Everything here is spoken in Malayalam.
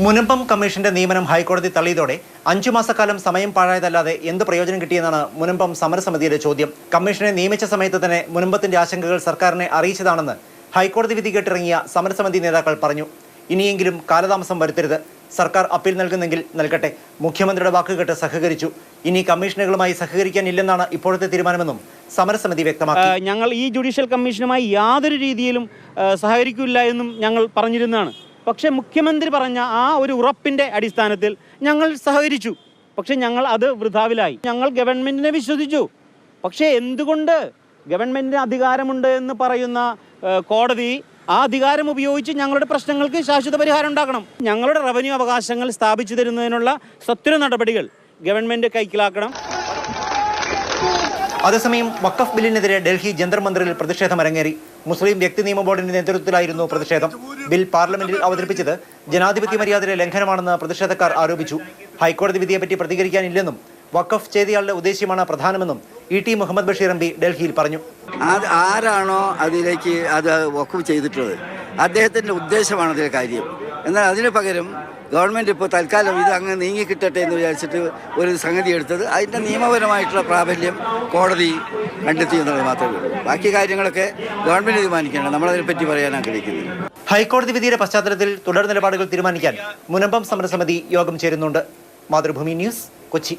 മുനമ്പം കമ്മീഷന്റെ നിയമനം ഹൈക്കോടതി തള്ളിയതോടെ 5 മാസക്കാലം സമയം പാഴായതല്ലാതെ എന്ത് പ്രയോജനം കിട്ടിയെന്നാണ് മുനമ്പം സമരസമിതിയുടെ ചോദ്യം. കമ്മീഷനെ നിയമിച്ച സമയത്ത് തന്നെ മുനമ്പത്തിന്റെ ആശങ്കകൾ സർക്കാരിനെ അറിയിച്ചതാണെന്ന് ഹൈക്കോടതി വിധി കേട്ടിറങ്ങിയ സമരസമിതി നേതാക്കൾ പറഞ്ഞു. ഇനിയെങ്കിലും കാലതാമസം വരുത്തരുത്. സർക്കാർ അപ്പീൽ നൽകുന്നെങ്കിൽ നൽകട്ടെ. മുഖ്യമന്ത്രിയുടെ വാക്കുകേട്ട് സഹകരിച്ചു. ഇനി കമ്മീഷനുകളുമായി സഹകരിക്കാനില്ലെന്നാണ് ഇപ്പോഴത്തെ തീരുമാനമെന്നും സമരസമിതി വ്യക്തമാക്കി. ഞങ്ങൾ ഈ ജുഡീഷ്യൽ കമ്മീഷനുമായി യാതൊരു രീതിയിലും സഹകരിക്കില്ല എന്നും ഞങ്ങൾ പറഞ്ഞിരുന്നതാണ്. പക്ഷേ മുഖ്യമന്ത്രി പറഞ്ഞ ആ ഒരു ഉറപ്പിൻ്റെ അടിസ്ഥാനത്തിൽ ഞങ്ങൾ സഹകരിച്ചു. പക്ഷേ ഞങ്ങൾ അത് വൃഥാവിലായി. ഞങ്ങൾ ഗവൺമെൻറ്റിനെ വിശ്വസിച്ചു. പക്ഷേ എന്തുകൊണ്ട് ഗവൺമെൻറ്റിന് അധികാരമുണ്ട് എന്ന് പറയുന്ന കോടതി ആ അധികാരം ഉപയോഗിച്ച് ഞങ്ങളുടെ പ്രശ്നങ്ങൾക്ക് ശാശ്വത പരിഹാരം ഉണ്ടാക്കണം. ഞങ്ങളുടെ റവന്യൂ അവകാശങ്ങൾ സ്ഥാപിച്ചു തരുന്നതിനുള്ള സത്വര നടപടികൾ ഗവൺമെൻറ് കൈക്കലാക്കണം. അതേസമയം വഖഫ് ബില്ലിനെതിരെ ഡൽഹി ജന്തർ മന്ദിറിൽ പ്രതിഷേധം അരങ്ങേറി. മുസ്ലിം വ്യക്തി നിയമ ബോർഡിന്റെ നേതൃത്വത്തിലായിരുന്നു പ്രതിഷേധം. ബിൽ പാർലമെന്റിൽ അവതരിപ്പിച്ചത് ജനാധിപത്യ മര്യാദയുടെ ലംഘനമാണെന്ന് പ്രതിഷേധക്കാർ ആരോപിച്ചു. ഹൈക്കോടതി വിധിയെപ്പറ്റി പ്രതികരിക്കാനില്ലെന്നും വഖഫ് ചെയ്തയാളുടെ ഉദ്ദേശ്യമാണ് പ്രധാനമെന്നും E T Muhammad Basheer M P ഡൽഹിയിൽ പറഞ്ഞു. ആരാണോ അതിലേക്ക് അത് വഖഫ് ചെയ്തിട്ടുള്ളത് അദ്ദേഹത്തിന്റെ ഉദ്ദേശമാണ് അതിലെ കാര്യം. എന്നാൽ അതിന് പകരം ഗവൺമെൻറ് ഇപ്പോൾ തൽക്കാലം ഇത് അങ്ങ് നീങ്ങിക്കിട്ടട്ടെ എന്ന് വിചാരിച്ചിട്ട് ഒരു സംഗതി എടുത്തത് അതിൻ്റെ നിയമപരമായിട്ടുള്ള പ്രാബല്യം കോടതി കണ്ടെത്തി എന്നുള്ളത് മാത്രമേ ഉള്ളൂ. ബാക്കി കാര്യങ്ങളൊക്കെ ഗവൺമെൻറ് തീരുമാനിക്കണം. നമ്മളതിനെപ്പറ്റി പറയാൻ ആഗ്രഹിക്കുന്നത്. ഹൈക്കോടതി വിധിയുടെ പശ്ചാത്തലത്തിൽ തുടർ നിലപാടുകൾ തീരുമാനിക്കാൻ മുനമ്പം സമരസമിതി യോഗം ചേരുന്നുണ്ട്. മാതൃഭൂമി ന്യൂസ്, കൊച്ചി.